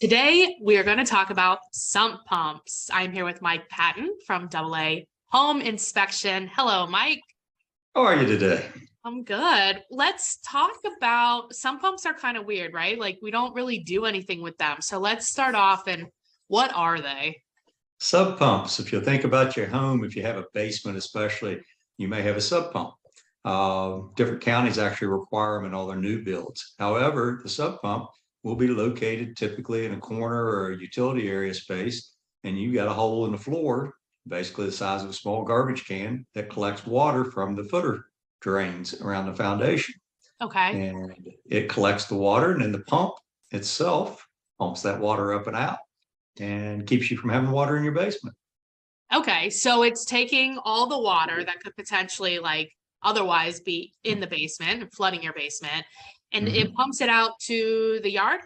Today, we are going to talk about sump pumps. I'm here with Mike Patton from AA Home Inspection. Hello, Mike. How are you today? I'm good. Let's talk about sump pumps are kind of weird, right? Like we don't really do anything with them. So let's start off and what are they? Sub pumps. If you think about your home, if you have a basement especially, you may have a sub pump. Different counties actually require them in all their new builds. However, the sub pump will be located typically in a corner or a utility area space, and you got a hole in the floor, basically the size of a small garbage can, that collects water from the footer drains around the foundation. Okay. And it collects the water, and then the pump itself pumps that water up and out and keeps you from having water in your basement. Okay. So it's taking all the water that could potentially like otherwise be in the basement and flooding your basement, and it pumps it out to the yard.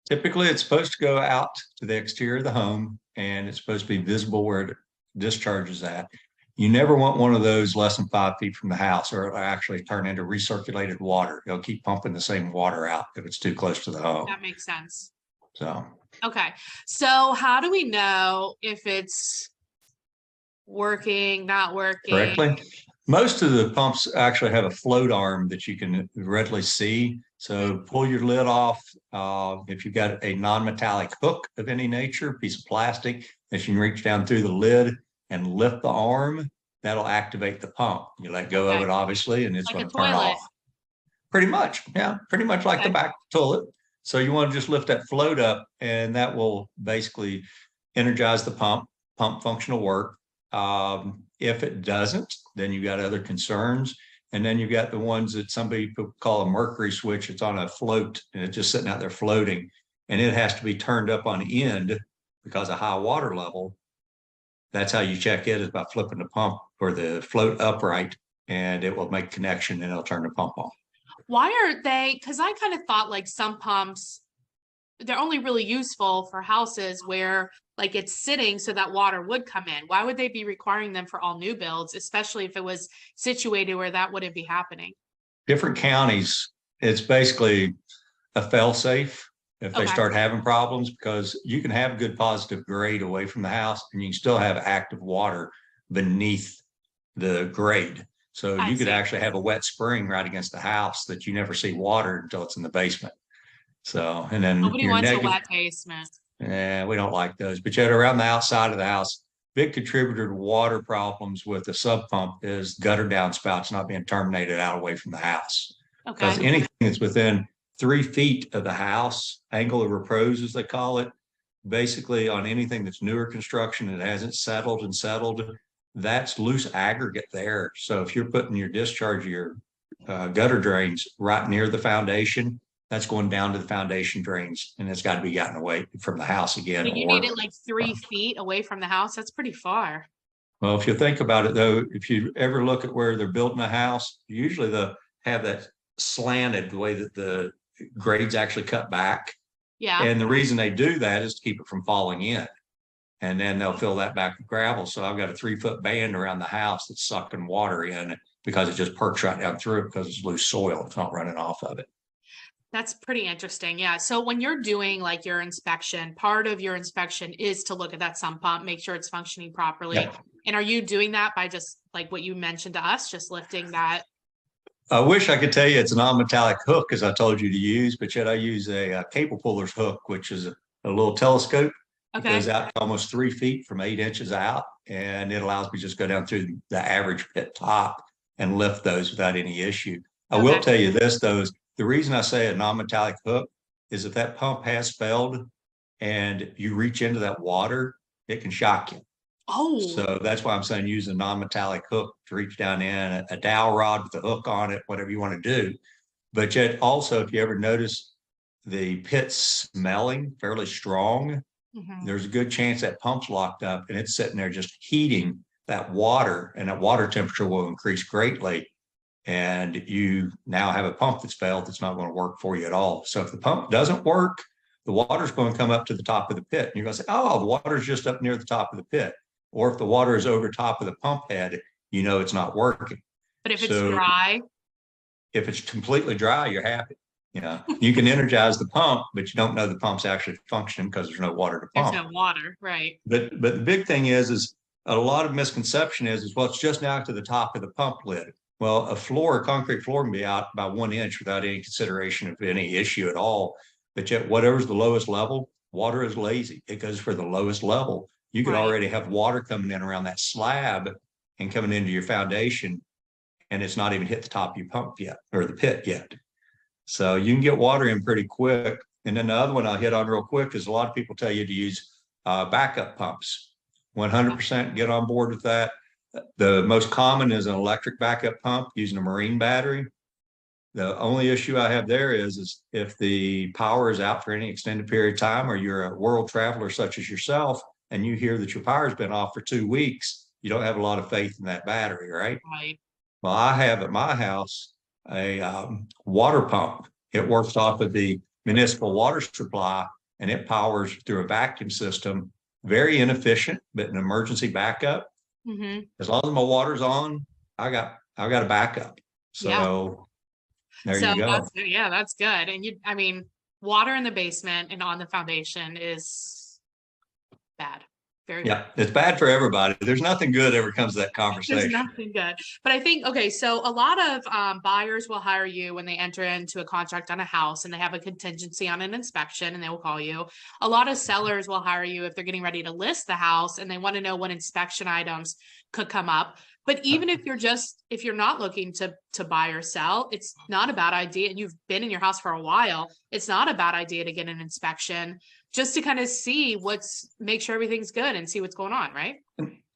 Typically, it's supposed to go out to the exterior of the home, and it's supposed to be visible where it discharges at. You never want one of those less than 5 feet from the house, or it'll actually turn into recirculated water. It'll keep pumping the same water out if it's too close to the home. That makes sense. So, okay. So how do we know if it's working, not working? correctly. Most of the pumps actually have a float arm that you can readily see. So pull your lid off. If you've got a non-metallic hook of any nature, piece of plastic that you can reach down through the lid and lift the arm, that'll activate the pump. You let go of it, obviously, and it's like going to turn off. Pretty much. Yeah, pretty much like the back of the toilet. So you want to just lift that float up, and that will basically energize the pump. Pump function will work. If it doesn't, then you got other concerns. And then you've got the ones that some people call a mercury switch. It's on a float and it's just sitting out there floating. And it has to be turned up on end because of high water level. That's how you check it, is by flipping the pump or the float upright, and it will make connection and it'll turn the pump on. Why are they? Because I kind of thought like sump pumps, they're only really useful for houses where like it's sitting so that water would come in. Why would they be requiring them for all new builds, especially if it was situated where that wouldn't be happening? Different counties, it's basically a fail safe if they start having problems, because you can have good positive grade away from the house and you can still have active water beneath the grade. So you could actually have a wet spring right against the house that you never see water until it's in the basement. So, and then nobody wants a wet basement. Yeah, we don't like those. But yet around the outside of the house, big contributor to water problems with the sub pump is gutter downspouts not being terminated out away from the house. Because anything that's within 3 feet of the house, angle of repose as they call it, basically on anything that's newer construction that hasn't settled, that's loose aggregate there. So if you're putting your discharge, your gutter drains right near the foundation, that's going down to the foundation drains, and it's got to be gotten away from the house again. But you need it like 3 feet away from the house. That's pretty far. Well, if you think about it, though, if you ever look at where they're building a house, usually they'll have that slanted the way that the grades actually cut back. Yeah. And the reason they do that is to keep it from falling in. And then they'll fill that back with gravel. So I've got a 3-foot band around the house that's sucking water in because it just perks right down through it because it's loose soil. It's not running off of it. That's pretty interesting. Yeah. So when you're doing like your inspection, part of your inspection is to look at that sump pump, make sure it's functioning properly. Yeah. And are you doing that by just like what you mentioned to us, just lifting that? I wish I could tell you it's a non-metallic hook as I told you to use, but yet I use a cable puller's hook, which is a little telescope. Okay. It goes out to almost 3 feet from 8 inches out, and it allows me to just go down through the average pit top and lift those without any issue. I will tell you this, though, is the reason I say a non-metallic hook is if that pump has failed and you reach into that water, it can shock you. Oh. So that's why I'm saying use a non-metallic hook to reach down in, a dowel rod with a hook on it, whatever you want to do. But yet also, if you ever notice the pit smelling fairly strong, there's a good chance that pump's locked up and it's sitting there just heating that water, and that water temperature will increase greatly. And you now have a pump that's failed that's not going to work for you at all. So if the pump doesn't work, the water's going to come up to the top of the pit. And you're going to say, oh, the water's just up near the top of the pit. Or if the water is over top of the pump head, you know it's not working. But if it's dry? If it's completely dry, you're happy. You know, you can energize the pump, but you don't know the pump's actually functioning because there's no water to There's pump. no water, right? But the big thing is a lot of misconception is well, it's just now to the top of the pump lid. Well, a concrete floor can be out by 1 inch without any consideration of any issue at all. But yet, whatever's the lowest level, water is lazy. It goes for the lowest level. You could Right. already have water coming in around that slab and coming into your foundation, and it's not even hit the top of your pump yet or the pit yet. So you can get water in pretty quick. And then the other one I'll hit on real quick is a lot of people tell you to use backup pumps. 100% get on board with that. The most common is an electric backup pump using a marine battery. The only issue I have there is if the power is out for any extended period of time, or you're a world traveler such as yourself, and you hear that your power's been off for 2 weeks, you don't have a lot of faith in that battery, right? Right. Well, I have at my house a water pump. It works off of the municipal water supply, and it powers through a vacuum system. Very inefficient, but an emergency backup. Mm-hmm. As long as my water's on, I've got a backup. So there you go. That's good. And I mean, water in the basement and on the foundation is bad. Very bad. It's bad for everybody. There's nothing good ever comes to that There's conversation. nothing good. But I think, okay, so a lot of buyers will hire you when they enter into a contract on a house and they have a contingency on an inspection and they will call you. A lot of sellers will hire you if they're getting ready to list the house and they want to know what inspection items could come up. But even if you're not looking to buy or sell, it's not a bad idea. And you've been in your house for a while. It's not a bad idea to get an inspection just to kind of make sure everything's good and see what's going on, right?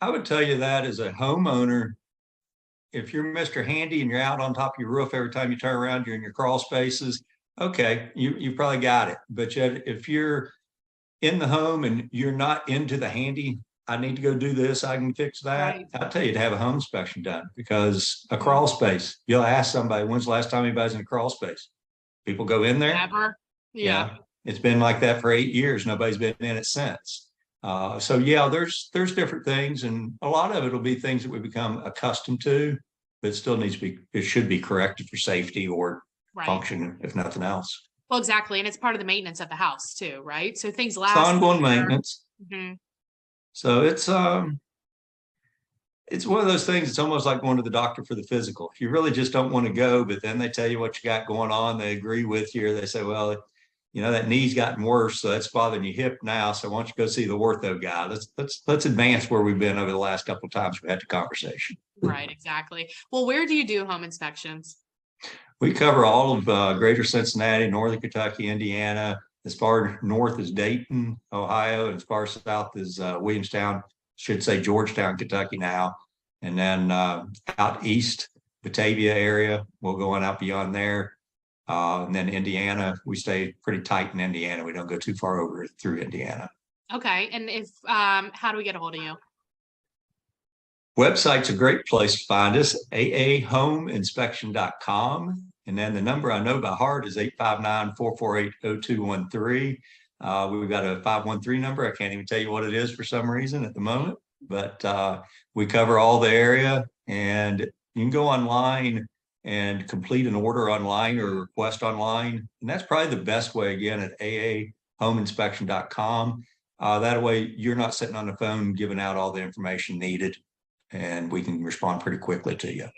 I would tell you that as a homeowner, if you're Mr. Handy and you're out on top of your roof every time you turn around, you're in your crawl spaces, okay, you probably got it. But yet, if you're in the home and you're not into the handy, I need to go do this, I can fix that. Right. I'll tell you to have a home inspection done, because a crawl space, you'll ask somebody, when's the last time anybody's in a crawl space? People go in there. Never. Yeah. It's been like that for 8 years. Nobody's been in it since. So there's different things, and a lot of it will be things that we become accustomed to, but it should be corrected for safety or function, if nothing else. Well, exactly. And it's part of the maintenance of the house too, right? So things last. It's ongoing maintenance. Mm-hmm. So it's one of those things. It's almost like going to the doctor for the physical. If you really just don't want to go, but then they tell you what you got going on, they agree with you, or they say, well, that knee's gotten worse, so that's bothering your hip now. So why don't you go see the ortho guy? Let's advance where we've been over the last couple of times we had the conversation. Right, exactly. Well, where do you do home inspections? We cover all of greater Cincinnati, northern Kentucky, Indiana. As far north as Dayton, Ohio, and as far south as Williamstown, should say Georgetown, Kentucky now. And then out east, Batavia area, we'll go on out beyond there. And then Indiana, we stay pretty tight in Indiana. We don't go too far over through Indiana. Okay. And if how do we get a hold of you? Website's a great place to find us, aahomeinspection.com. And then the number I know by heart is 859-448-0213. We've got a 513 number. I can't even tell you what it is for some reason at the moment, but we cover all the area, and you can go online and complete an order online or request online. And that's probably the best way, again, at aahomeinspection.com. That way you're not sitting on the phone giving out all the information needed, and we can respond pretty quickly to you.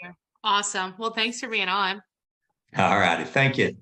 Awesome. Well, thanks for being on. All righty. Thank you.